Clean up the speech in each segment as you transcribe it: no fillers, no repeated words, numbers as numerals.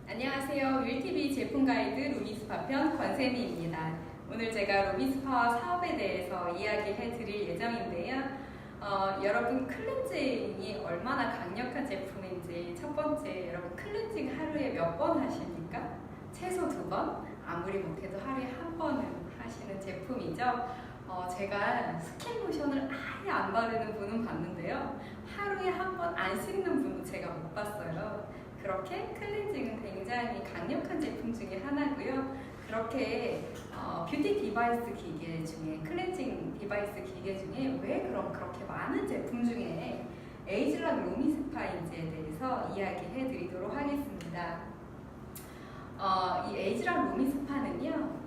안녕하세요. 윌TV 제품 가이드 루미스파 편 권세미입니다. 오늘 제가 루미스파 사업에 대해서 이야기해 드릴 예정인데요. 여러분 클렌징이 얼마나 강력한 제품인지 첫 번째, 여러분 클렌징 하루에 몇 번 하십니까? 최소 2번? 아무리 못해도 하루에 1번은 하시는 제품이죠. 제가 스킨로션을 아예 안 바르는 분은 봤는데요. 하루에 1번 안 씻는 분은 제가 못 봤어요. 그렇게 클렌징은 굉장히 강력한 제품 중에 하나고요. 그렇게 뷰티 디바이스 기계 중에, 클렌징 디바이스 기계 중에 왜 그럼 그렇게 많은 제품 중에 에이즈락 루미스파인지에 대해서 이야기해 드리도록 하겠습니다. 이 에이즈락 루미스파는요,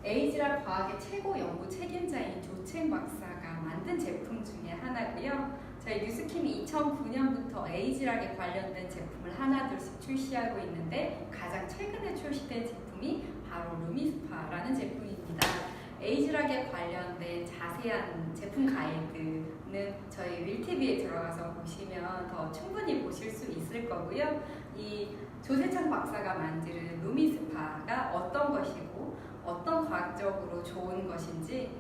에이즈락 과학의 최고 연구 책임자인 조첸 박사가 만든 제품 중에 하나고요. 저희 뉴스킴이 2009년부터 에이즈락에 관련된 제품을 하나둘씩 출시하고 있는데 가장 최근에 출시된 제품이 바로 루미스파라는 제품입니다. 에이즈락에 관련된 자세한 제품 가이드는 저희 윌TV에 들어가서 보시면 더 충분히 보실 수 있을 거고요. 이 조세창 박사가 만든 루미스파가 어떤 것이고 어떤 과학적으로 좋은 것인지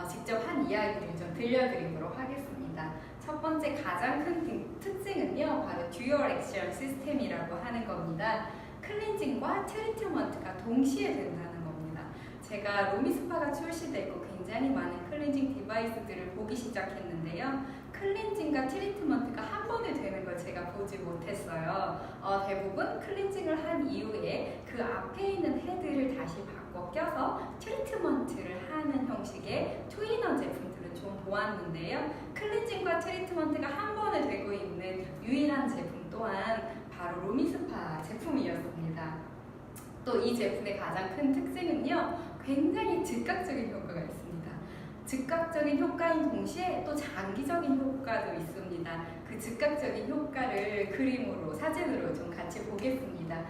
직접 한 이야기를 좀 들려드리도록 하겠습니다. 첫 번째 가장 큰 특징은요, 바로 듀얼 액션 시스템이라고 하는 겁니다. 클렌징과 트리트먼트가 동시에 된다는 겁니다. 제가 루미스파가 출시되고 굉장히 많은 클렌징 디바이스들을 보기 시작했는데요. 클렌징과 트리트먼트가 한 번에 되는 걸 제가 보지 못했어요. 대부분 클렌징을 한 이후에 그 앞에 있는 헤드를 다시 바꿔 껴서 트리트먼트를 하는 형식의 투인원 제품들은 좀 보았는데요. 클렌징과 트리트먼트가 한 번에 되고 있는 유일한 제품 또한 바로 루미스파 제품이었습니다. 또 이 제품의 가장 큰 특징은요, 굉장히 즉각적인 효과가 있습니다. 즉각적인 효과인 동시에 또 장기적인 효과도 있습니다. 그 즉각적인 효과를 그림으로, 사진으로 좀 같이 보겠습니다.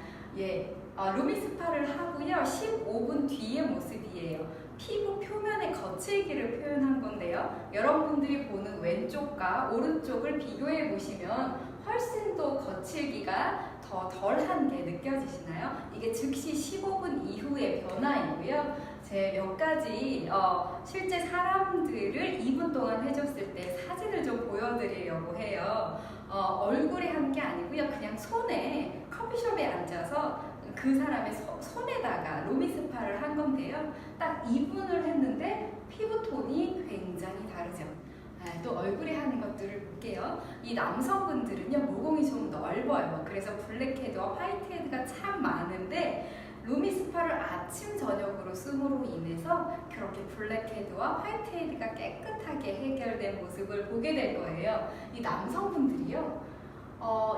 루미스파를 하고요, 15분 뒤의 모습이에요. 피부 표면의 거칠기를 표현한 건데요. 여러분들이 보는 왼쪽과 오른쪽을 비교해 보시면 훨씬 더 거칠기가 더 덜한 게 느껴지시나요? 이게 즉시 15분 이후의 변화이고요. 제 몇 가지 실제 사람들을 2분 동안 해줬을 때 사진을 좀 보여드리려고 해요. 얼굴에 한 게 아니고요. 그냥 손에 커피숍에 앉아서 그 사람의 손에다가 루미스파를 한 건데요. 딱 2분을 했는데 피부톤이 굉장히 다르죠. 또 얼굴에 하는 것들을 볼게요. 이 남성분들은요, 모공이 좀 넓어요. 그래서 블랙헤드와 화이트헤드가 참 많은데 루미스파를 아침 저녁으로 씀으로 인해서 그렇게 블랙헤드와 화이트헤드가 깨끗하게 해결된 모습을 보게 될 거예요. 이 남성분들이요,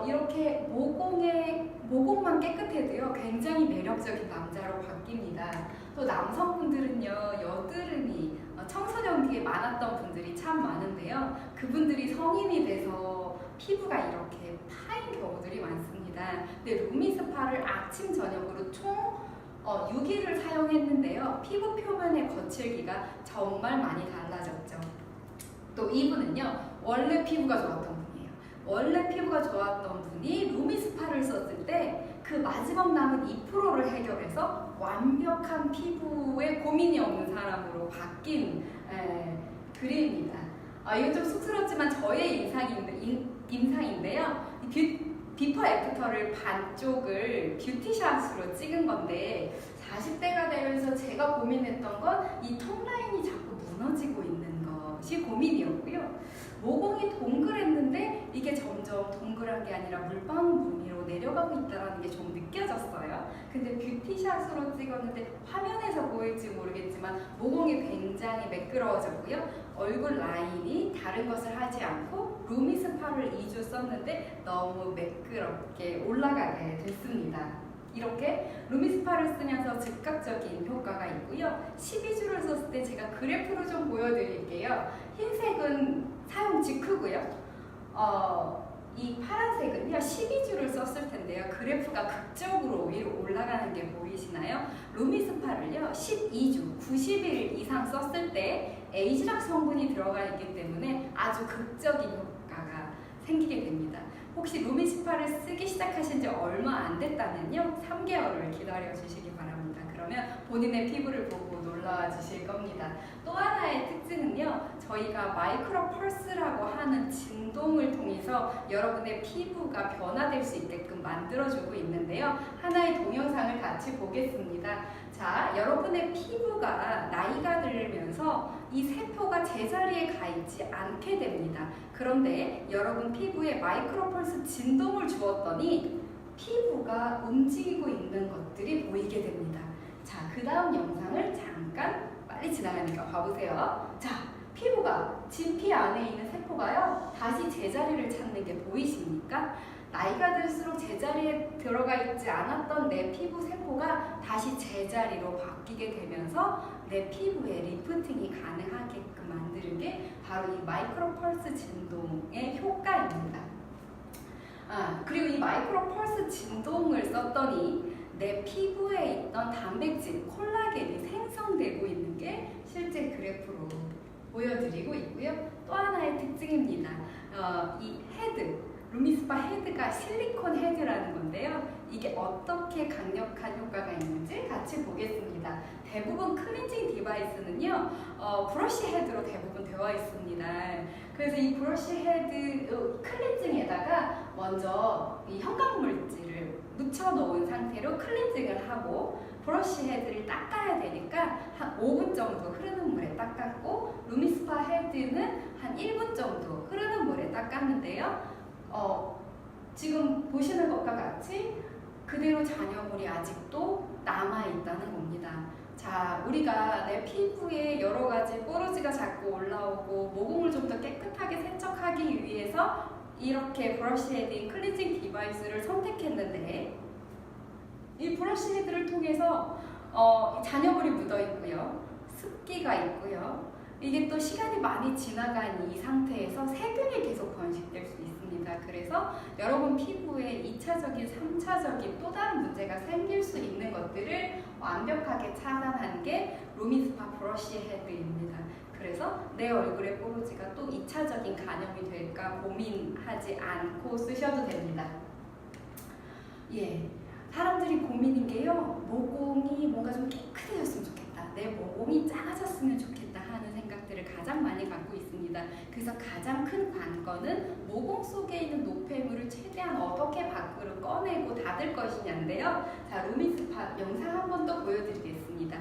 이렇게 모공만 깨끗해도요, 굉장히 매력적인 남자로 바뀝니다. 또 남성분들은요, 여드름이 청소년기에 많았던 분들이 참 많은데요. 그분들이 성인이 돼서 피부가 이렇게 파인 경우들이 많습니다. 근데 루미스파를 아침 저녁으로 총 6일을 사용했는데요. 피부 표면의 거칠기가 정말 많이 달라졌죠. 또 이분은요, 원래 피부가 좋았던 분이에요. 원래 피부가 좋았던 분이 루미스파를 썼을 때 그 마지막 남은 2%를 해결해서 완벽한 피부에 고민이 없는 사람으로 바뀐 그림입니다. 이거 좀 쑥스럽지만 저의 인상인데요. 비포 애프터를 반쪽을 뷰티샷으로 찍은 건데 40대가 되면서 제가 고민했던 건 이 톤라인이 자꾸 무너지고 있는 것이 고민이었고요. 모공이 동그랬는데 이게 점점 동그란 게 아니라 물방 무늬로 내려가고 있다는 게 좀 느껴졌어요. 근데 뷰티샷으로 찍었는데 화면에서 보일지 모르겠지만 모공이 굉장히 매끄러워졌고요. 얼굴 라인이 다른 것을 하지 않고 루미스파를 2주 썼는데 너무 매끄럽게 올라가게 됐습니다. 이렇게 루미스파를 쓰면서 즉각적인 효과가 있고요. 12주를 썼을 때 제가 그래프로 좀 보여드릴게요. 흰색은 사용 직후고요. 이 파란색은요, 12주를 썼을 텐데요. 그래프가 극적으로 위로 올라가는 게 보이시나요? 루미스파를요, 12주, 90일 이상 썼을 때 에이즈락 성분이 들어가 있기 때문에 아주 극적인 효과, 생기게 됩니다. 혹시 루미스파를 쓰기 시작하신 지 얼마 안 됐다면요, 3개월을 기다려 주시기 바랍니다. 그러면 본인의 피부를 보고 놀라워 주실 겁니다. 또 하나의 특징은요, 저희가 마이크로 펄스라고 하는 진동을 통해서 여러분의 피부가 변화될 수 있게끔 만들어주고 있는데요. 하나의 동영상을 같이 보겠습니다. 자, 여러분의 피부가 나이가 들면서 이 세포가 제자리에 가 있지 않게 됩니다. 그런데 여러분 피부에 마이크로 펄스 진동을 주었더니 피부가 움직이고 있는 것들이 보이게 됩니다. 자, 그 다음 영상을 잠깐 빨리 지나가니까 봐보세요. 자, 피부가 진피 안에 있는 세포가요, 다시 제자리를 찾는 게 보이십니까? 나이가 들수록 제자리에 들어가 있지 않았던 내 피부 세포가 다시 제자리로 바뀌게 되면서 내 피부에 리프팅이 가능하게끔 만드는 게 바로 이 마이크로 펄스 진동의 효과입니다. 그리고 이 마이크로 펄스 진동을 썼더니 내 피부에 있던 단백질, 콜라겐이 생성되고 있는 게 실제 그래프로 보여드리고 있고요. 또 하나의 특징입니다. 이 헤드, 루미스파 헤드가 실리콘 헤드라는 건데요. 이게 어떻게 강력한 효과가 있는지 같이 보겠습니다. 대부분 클렌징 디바이스는요, 브러쉬 헤드로 대부분 되어 있습니다. 그래서 이 브러쉬 헤드 클렌징에다가 먼저 이 형광물질을 묻혀놓은 상태로 클렌징을 하고 브러쉬 헤드를 닦아야 되니까 한 5분 정도 흐르는 물에 닦았고, 루미스파 헤드는 한 1분 정도 흐르는 물에 닦았는데요. 지금 보시는 것과 같이 그대로 잔여물이 아직도 남아있다는 겁니다. 자, 우리가 내 피부에 여러 가지 뽀로지가 자꾸 올라오고 모공을 좀 더 깨끗하게 세척하기 위해서 이렇게 브러쉬 헤드인 클렌징 디바이스를 선택했는데, 이 브러쉬 헤드를 통해서 잔여물이 묻어 있고요, 습기가 있고요, 이게 또 시간이 많이 지나간 이 상태에서 세균이 계속 번식될 수 있습니다. 그래서 여러분 피부에 2차적인, 3차적인 또 다른 문제가 생길 수 있는 것들을 완벽하게 차단한 게 루미스파 브러쉬 헤드입니다. 그래서 내 얼굴에 뽀로지가 또 2차적인 간염이 될까 고민하지 않고 쓰셔도 됩니다. 예, 사람들이 고민인 게요, 모공이 뭔가 좀 깨끗해졌으면 좋겠다, 내 모공이 작아졌으면 좋겠다 하는 생각들을 가장 많이 갖고 있습니다. 그래서 가장 큰 관건은 모공 속에 있는 노폐물을 최대한 어떻게 밖으로 꺼내고 닫을 것이냐인데요. 자, 루미스파 영상 한 번 더 보여드리겠습니다.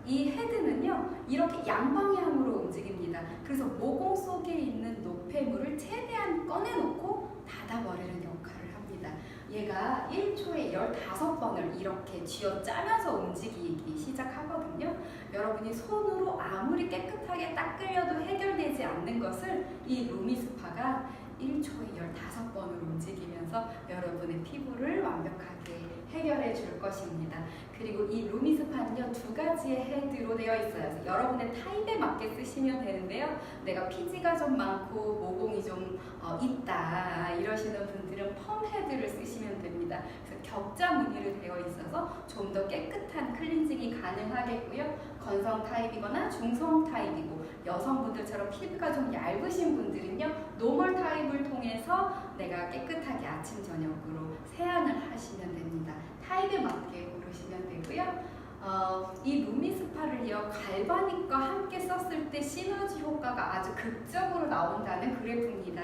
이 헤드는요, 이렇게 양방향으로 움직입니다. 그래서 모공 속에 있는 노폐물을 최대한 꺼내놓고 닫아버리는 역할을 합니다. 얘가 1초에 15번을 이렇게 쥐어짜면서 움직이기 시작하거든요. 여러분이 손으로 아무리 깨끗하게 닦으려도 해결되지 않는 것을 이 루미스파가 1초에 15번을 움직이면서 여러분의 피부를 완벽하게 해결해 줄 것입니다. 그리고 이 루미스파는요, 2가지의 헤드로 되어 있어요. 그래서 여러분의 타입에 맞게 쓰시면 되는데요. 내가 피지가 좀 많고 모공이 좀 있다 이러시는 분들은 펌 헤드를 쓰시면 됩니다. 그래서 격자 무늬로 되어 있어서 좀 더 깨끗한 클렌징이 가능하겠고요. 건성 타입이거나 중성 타입이고 여성분들처럼 피부가 좀 얇으신 분들은요, 노멀 타입을 통해서 내가 깨끗하게 아침 저녁으로 세안을 하시면 됩니다. 타입에 맞게 고르시면 되고요. 이 루미스파를요, 갈바닉과 함께 썼을 때 시너지 효과가 아주 극적으로 나온다는 그래프입니다.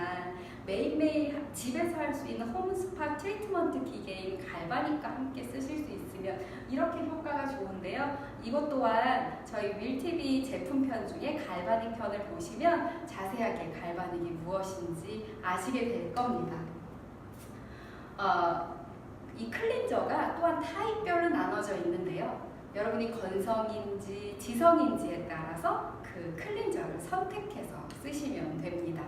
매일매일 집에서 할 수 있는 홈스파 트리트먼트 기계인 갈바닉과 함께 쓰실 수 있으면 이렇게 효과가 좋은데요. 이것 또한 저희 윌TV 제품편 중에 갈바닉 편을 보시면 자세하게 갈바닉이 무엇인지 아시게 될 겁니다. 이 클렌저가 또한 타입별로 나눠져 있는데요. 여러분이 건성인지 지성인지에 따라서 그 클렌저를 선택해서 쓰시면 됩니다.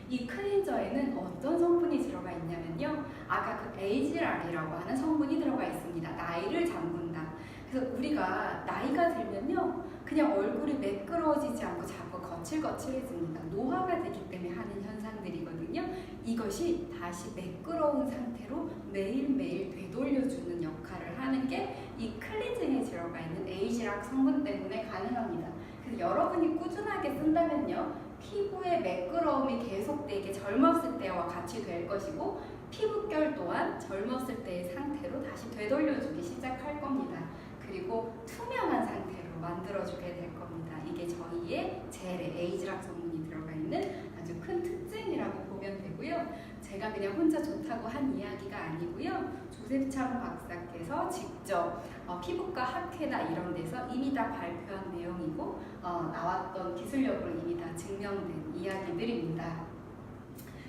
이 클렌저에는 어떤 성분이 들어가 있냐면요, 아까 그 에이지락이라고 하는 성분이 들어가 있습니다. 나이를 잠근다. 그래서 우리가 나이가 들면요, 그냥 얼굴이 매끄러워지지 않고 자꾸 거칠거칠해집니다. 노화가 되기 때문에 하는 현상들이거든요. 이것이 다시 매끄러운 상태로 매일매일 되돌려주는 역할을 하는 게 이 클렌징에 들어가 있는 에이지락 성분 때문에 가능합니다. 그래서 여러분이 꾸준하게 쓴다면요, 피부의 매끄러움이 계속되게 젊었을 때와 같이 될 것이고 피부결 또한 젊었을 때의 상태로 다시 되돌려주기 시작할 겁니다. 그리고 투명한 상태로 만들어주게 될 겁니다. 이게 저희의 젤에 에이즈락 성분이 들어가 있는 아주 큰 특징이라고 보면 되고요. 제가 그냥 혼자 좋다고 한 이야기가 아니고요. 조셉찬 박사께서 직접 피부과 학회나 이런 데서 이미 다 발표한 내용이고 나왔던 기술력으로 이미 다 증명된 이야기들입니다.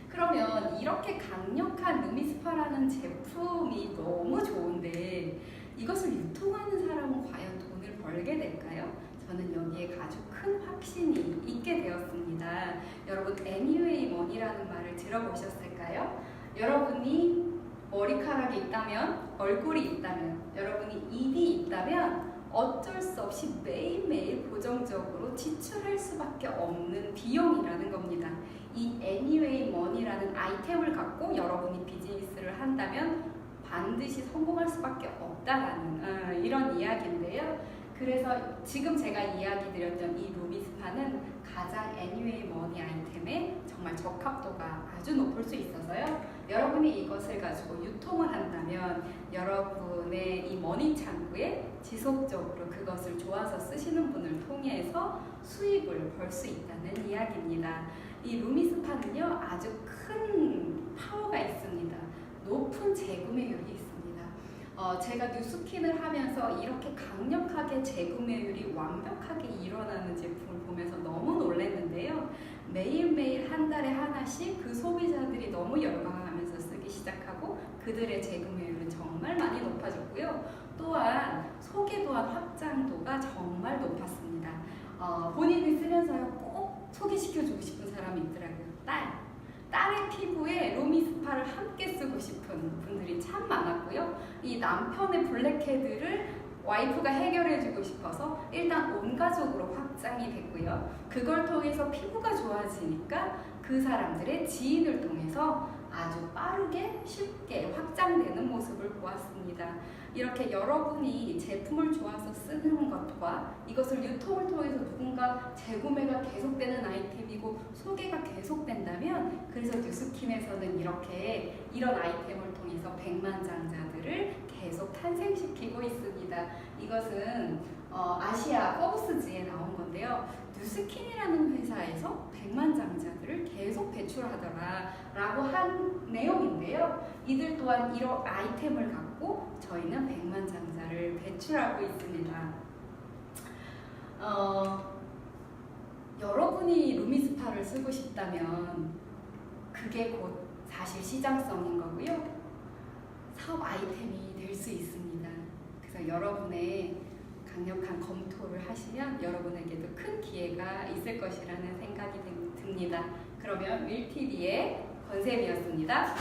그러면 이렇게 강력한 루미스파라는 제품이 너무 좋은데 이것을 유통하는 사람은 과연 돈을 벌게 될까요? 저는 여기에 아주 큰 확신이 있게 되었습니다. 여러분 anyway money라는 말을 들어보셨을까요? 여러분이 머리카락이 있다면, 얼굴이 있다면, 여러분이 입이 있다면 어쩔 수 없이 매일매일 고정적으로 지출할 수밖에 없는 비용이라는 겁니다. 이 anyway money라는 아이템을 갖고 여러분이 비즈니스를 한다면 반드시 성공할 수밖에 없다라는 이런 이야기인데요. 그래서 지금 제가 이야기 드렸던 이 루미스파는 가장 anyway money 아이템에 정말 적합도가 아주 높을 수 있어서요. 여러분이 이것을 가지고 유통을 한다면 여러분의 이 머니 창구에 지속적으로 그것을 좋아서 쓰시는 분을 통해서 수입을 벌 수 있다는 이야기입니다. 이 루미스파는요 아주 큰 파워가 있습니다. 높은 재구매율이 있습니다. 제가 뉴스킨을 하면서 이렇게 강력하게 재구매율이 완벽하게 일어나는 제품을 보면서 너무 놀랐는데요. 매일매일 한 달에 하나씩 그 소비자들이 너무 열광하면서 쓰기 시작하고 그들의 재구매율은 정말 많이 높아졌고요. 또한 소개 또한 확장도가 정말 높았습니다. 본인이 쓰면서요 꼭 소개시켜주고 싶은 사람이 있더라고요. 딸의 피부에 루미스파를 함께 쓰고 싶은 분들이 참 많았고요. 이 남편의 블랙헤드를 와이프가 해결해주고 싶어서 일단 온 가족으로 확장이 됐고요. 그걸 통해서 피부가 좋아지니까 그 사람들의 지인을 통해서 아주 빠르게 쉽게 확장되는 모습을 보았습니다. 이렇게 여러분이 제품을 좋아서 쓰는 것과 이것을 유통을 통해서 누군가 재구매가 계속되는 아이템이고 소개가 계속된다면 그래서 뉴스킨에서는 이렇게 이런 아이템을 통해서 백만장자들을 계속 탄생시키고 있습니다. 이것은 아시아 포브스지에 나온 건데요. 뉴스킨이라는 회사에서 백만장자들을 계속 배출하더라 라고 한 내용인데요. 이들 또한 이런 아이템을 갖고 저희는 백만장자를 배출하고 있습니다. 여러분이 루미스파를 쓰고 싶다면 그게 곧 사실 시장성인 거고요. 사업 아이템이 될 수 있습니다. 그래서 여러분의 강력한 검토를 하시면 여러분에게도 큰 기회가 있을 것이라는 생각이 듭니다. 그러면 윌TV의 권쌤이었습니다.